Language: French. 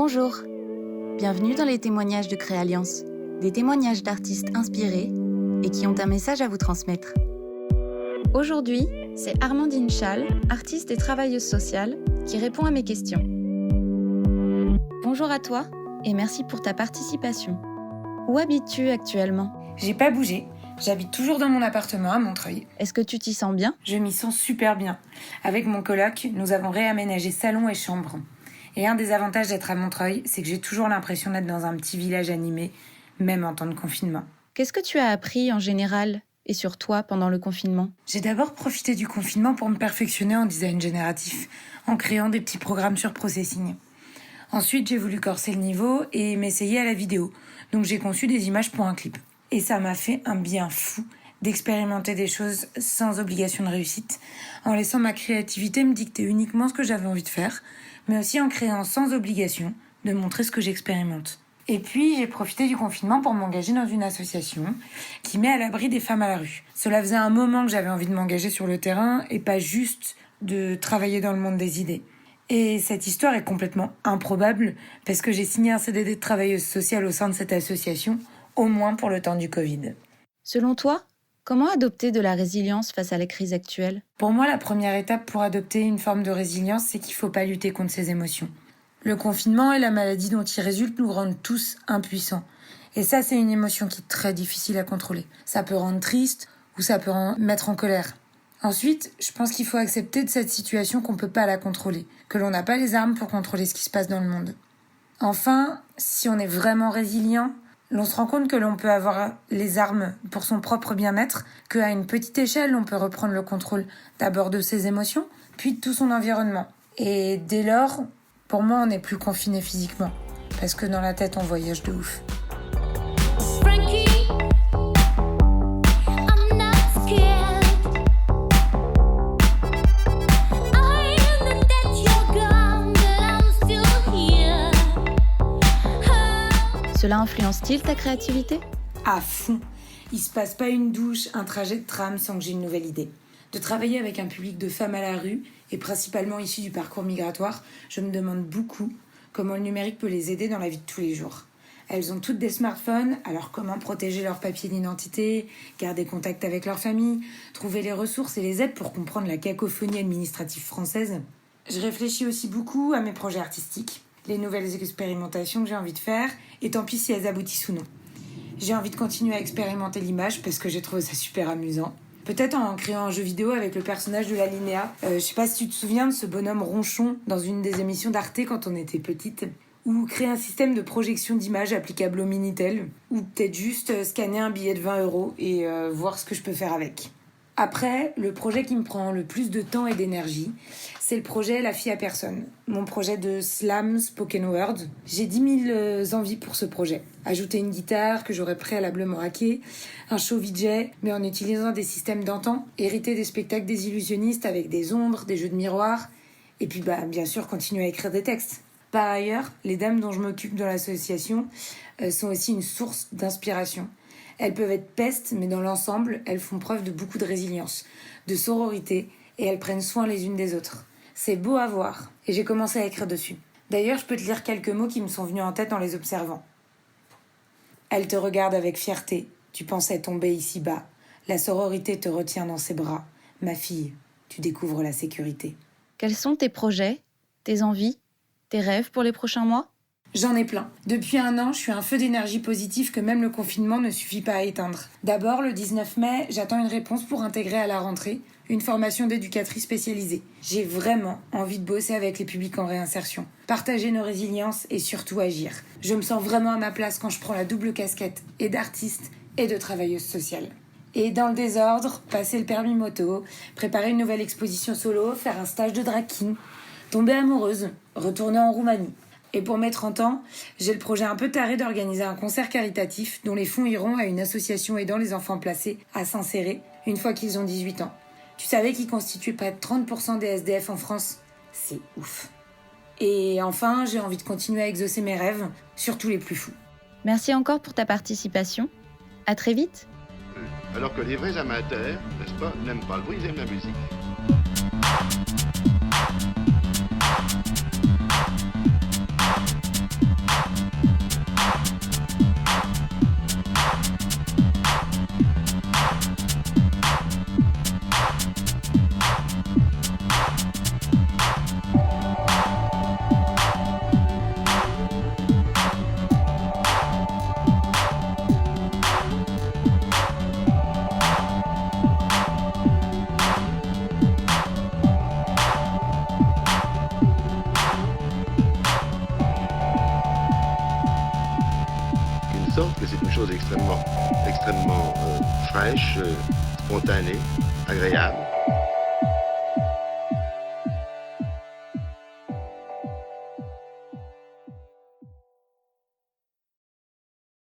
Bonjour, bienvenue dans les témoignages de Créalliance, des témoignages d'artistes inspirés et qui ont un message à vous transmettre. Aujourd'hui, c'est Armandine Chal, artiste et travailleuse sociale, qui répond à mes questions. Bonjour à toi et merci pour ta participation. Où habites-tu actuellement ? J'ai pas bougé. J'habite toujours dans mon appartement à Montreuil. Est-ce que tu t'y sens bien ? Je m'y sens super bien. Avec mon coloc, nous avons réaménagé salon et chambre. Et un des avantages d'être à Montreuil, c'est que j'ai toujours l'impression d'être dans un petit village animé, même en temps de confinement. Qu'est-ce que tu as appris en général et sur toi pendant le confinement ? J'ai d'abord profité du confinement pour me perfectionner en design génératif, en créant des petits programmes sur Processing. Ensuite, j'ai voulu corser le niveau et m'essayer à la vidéo. Donc j'ai conçu des images pour un clip. Et ça m'a fait un bien fou d'expérimenter des choses sans obligation de réussite, en laissant ma créativité me dicter uniquement ce que j'avais envie de faire, mais aussi en créant sans obligation de montrer ce que j'expérimente. Et puis, j'ai profité du confinement pour m'engager dans une association qui met à l'abri des femmes à la rue. Cela faisait un moment que j'avais envie de m'engager sur le terrain et pas juste de travailler dans le monde des idées. Et cette histoire est complètement improbable parce que j'ai signé un CDD de travailleuse sociale au sein de cette association, au moins pour le temps du Covid. Selon toi, comment adopter de la résilience face à la crise actuelle ? Pour moi, la première étape pour adopter une forme de résilience, c'est qu'il ne faut pas lutter contre ses émotions. Le confinement et la maladie dont il résulte nous rendent tous impuissants. Et ça, c'est une émotion qui est très difficile à contrôler. Ça peut rendre triste ou ça peut mettre en colère. Ensuite, je pense qu'il faut accepter de cette situation qu'on ne peut pas la contrôler, que l'on n'a pas les armes pour contrôler ce qui se passe dans le monde. Enfin, si on est vraiment résilient, l'on se rend compte que l'on peut avoir les armes pour son propre bien-être, qu'à une petite échelle, on peut reprendre le contrôle d'abord de ses émotions, puis de tout son environnement. Et dès lors, pour moi, on n'est plus confiné physiquement, parce que dans la tête, on voyage de ouf. Cela influence-t-il ta créativité ? À fond. Il se passe pas une douche, un trajet de tram sans que j'ai une nouvelle idée. De travailler avec un public de femmes à la rue, et principalement issues du parcours migratoire, je me demande beaucoup comment le numérique peut les aider dans la vie de tous les jours. Elles ont toutes des smartphones, alors comment protéger leur papier d'identité, garder contact avec leur famille, trouver les ressources et les aides pour comprendre la cacophonie administrative française. Je réfléchis aussi beaucoup à mes projets artistiques, les nouvelles expérimentations que j'ai envie de faire, et tant pis si elles aboutissent ou non. J'ai envie de continuer à expérimenter l'image parce que j'ai trouvé ça super amusant. Peut-être en créant un jeu vidéo avec le personnage de la Linéa. Je sais pas si tu te souviens de ce bonhomme ronchon dans une des émissions d'Arte quand on était petite. Ou créer un système de projection d'images applicable au Minitel. Ou peut-être juste scanner un billet de 20 € et voir ce que je peux faire avec. Après, le projet qui me prend le plus de temps et d'énergie, c'est le projet La fille à personne. Mon projet de slam spoken word. J'ai 10 000 envies pour ce projet. Ajouter une guitare que j'aurais préalablement hackée, un show VJ, mais en utilisant des systèmes d'antan, hériter des spectacles des illusionnistes avec des ombres, des jeux de miroirs, et puis bien sûr continuer à écrire des textes. Par ailleurs, les dames dont je m'occupe dans l'association sont aussi une source d'inspiration. Elles peuvent être pestes, mais dans l'ensemble, elles font preuve de beaucoup de résilience, de sororité, et elles prennent soin les unes des autres. C'est beau à voir, et j'ai commencé à écrire dessus. D'ailleurs, je peux te lire quelques mots qui me sont venus en tête en les observant. Elle te regarde avec fierté, tu pensais tomber ici bas. La sororité te retient dans ses bras. Ma fille, tu découvres la sécurité. Quels sont tes projets, tes envies, tes rêves pour les prochains mois ? J'en ai plein. Depuis 1 an, je suis un feu d'énergie positive que même le confinement ne suffit pas à éteindre. D'abord, le 19 mai, j'attends une réponse pour intégrer à la rentrée une formation d'éducatrice spécialisée. J'ai vraiment envie de bosser avec les publics en réinsertion, partager nos résiliences et surtout agir. Je me sens vraiment à ma place quand je prends la double casquette et d'artiste et de travailleuse sociale. Et dans le désordre, passer le permis moto, préparer une nouvelle exposition solo, faire un stage de drag king, tomber amoureuse, retourner en Roumanie. Et pour mes 30 ans, j'ai le projet un peu taré d'organiser un concert caritatif dont les fonds iront à une association aidant les enfants placés à s'insérer une fois qu'ils ont 18 ans. Tu savais qu'ils constituaient près de 30% des SDF en France ? C'est ouf. Et enfin, j'ai envie de continuer à exaucer mes rêves, surtout les plus fous. Merci encore pour ta participation. À très vite. Alors que les vrais amateurs, n'est-ce pas, n'aiment pas le bruit, ils aiment la musique. choses extrêmement fraîches, spontanées, agréables.